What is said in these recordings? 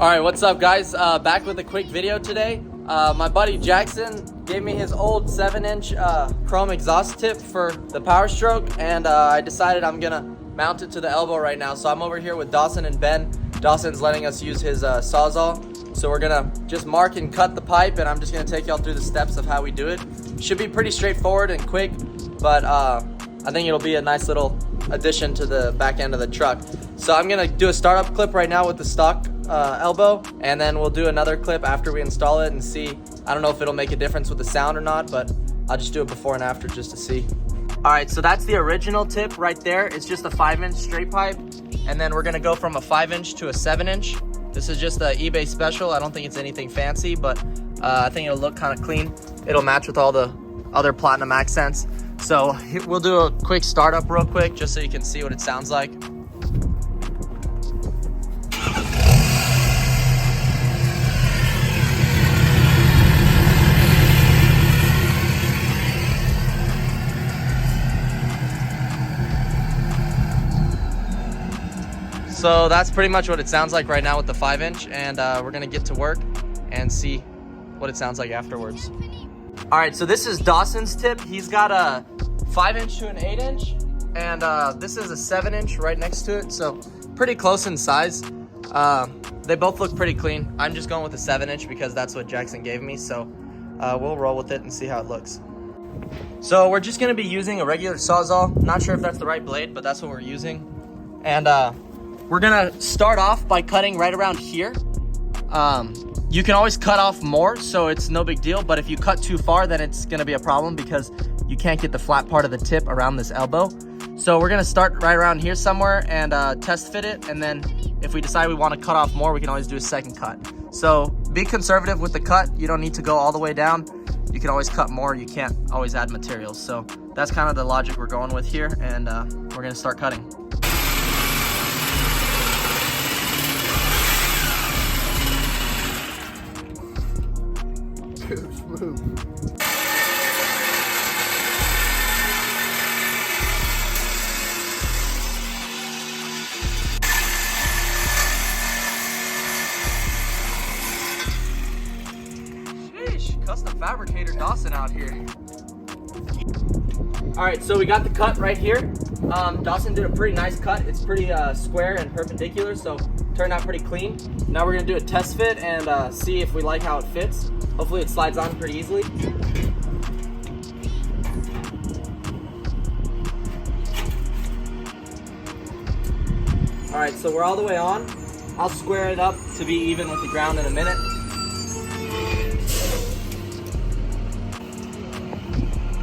All right, what's up guys? Back with a quick video today. My buddy Jackson gave me his old 7-inch chrome exhaust tip for the Power Stroke, and I decided I'm gonna mount it to the elbow right now. So I'm over here with Dawson and Ben. Dawson's letting us use his Sawzall. So we're gonna just mark and cut the pipe, and I'm just gonna take y'all through the steps of how we do it. Should be pretty straightforward and quick, but I think it'll be a nice little addition to the back end of the truck. So I'm gonna do a startup clip right now with the stock elbow, and then we'll do another clip after we install it and see. I don't know if it'll make a difference with the sound or not, but I'll just do it before and after just to see. All right, so that's the original tip right there. It's just a 5-inch straight pipe, and then we're gonna go from a 5-inch to a 7-inch. This is just the eBay special. I don't think it's anything fancy, but I think it'll look kind of clean. It'll match with all the other platinum accents. So we'll do a quick startup real quick just so you can see what it sounds like. So that's pretty much what it sounds like right now with the 5-inch, and we're gonna get to work and see what it sounds like afterwards. All right, so this is Dawson's tip. He's got a 5-inch to an 8-inch, and this is a 7-inch right next to it, so pretty close in size. They both look pretty clean. I'm just going with the 7-inch because that's what Jackson gave me, so we'll roll with it and see how it looks. So we're just gonna be using a regular Sawzall. Not sure if that's the right blade, but that's what we're using. And we're gonna start off by cutting right around here. You can always cut off more, so it's no big deal, but if you cut too far, then it's gonna be a problem because you can't get the flat part of the tip around this elbow. So we're gonna start right around here somewhere and test fit it, and then if we decide we wanna cut off more, we can always do a second cut. So be conservative with the cut. You don't need to go all the way down. You can always cut more. You can't always add materials. So that's kind of the logic we're going with here, and we're gonna start cutting. Smooth. Sheesh, custom fabricator Dawson out here. All right, so we got the cut right here. Dawson did a pretty nice cut. It's pretty square and perpendicular, so turned out pretty clean. Now we're gonna do a test fit and see if we like how it fits. Hopefully it slides on pretty easily. All right, so we're all the way on. I'll square it up to be even with the ground in a minute.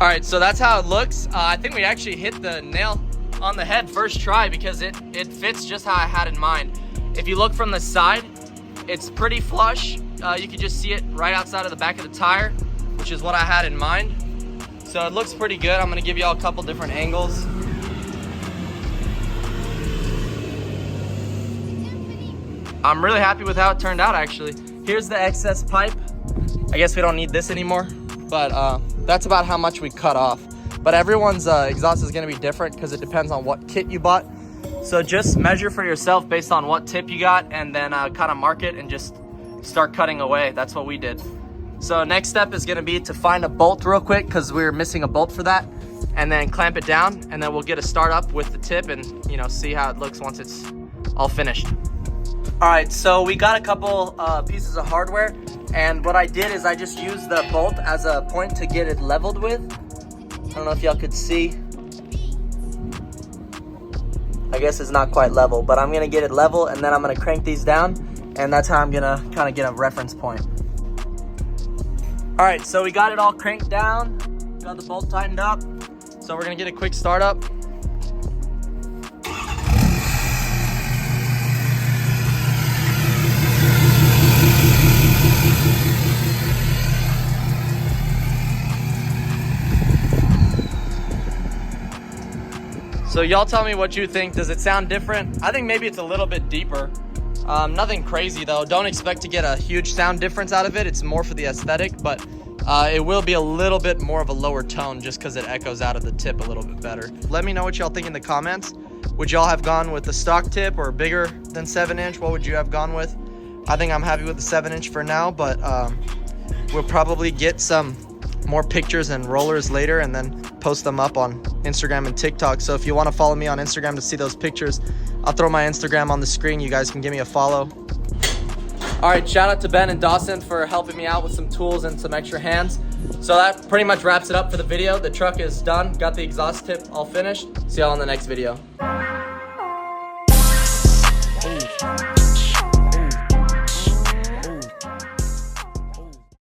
All right, so that's how it looks. I think we actually hit the nail on the head first try because it fits just how I had in mind. If you look from the side, it's pretty flush. You can just see it right outside of the back of the tire, which is what I had in mind. So it looks pretty good. I'm gonna give y'all a couple different angles. I'm really happy with how it turned out, actually. Here's the excess pipe. I guess we don't need this anymore, but that's about how much we cut off. But everyone's exhaust is gonna be different because it depends on what kit you bought. So just measure for yourself based on what tip you got, and then kind of mark it and just start cutting away. That's what we did. So next step is gonna be to find a bolt real quick because we were missing a bolt for that, and then clamp it down, and then we'll get a start up with the tip and see how it looks once it's all finished. All right, so we got a couple pieces of hardware, and what I did is I just used the bolt as a point to get it leveled with. I don't know if y'all could see. I guess it's not quite level, but I'm gonna get it level, and then I'm gonna crank these down, and that's how I'm gonna kind of get a reference point. All right, so we got it all cranked down, got the bolt tightened up, so we're gonna get a quick startup. So y'all tell me what you think. Does it sound different? I think maybe it's a little bit deeper. Nothing crazy though. Don't expect to get a huge sound difference out of it. It's more for the aesthetic, but it will be a little bit more of a lower tone just because it echoes out of the tip a little bit better. Let me know what y'all think in the comments. Would y'all have gone with the stock tip or bigger than 7-inch? What would you have gone with? I think I'm happy with the 7-inch for now, but we'll probably get some more pictures and rollers later and then post them up on Instagram and TikTok. So if you want to follow me on Instagram to see those pictures, I'll throw my Instagram on the screen. You guys can give me a follow. All right, shout out to Ben and Dawson for helping me out with some tools and some extra hands. So that pretty much wraps it up for the video. The truck is done, got the exhaust tip all finished. See y'all in the next video.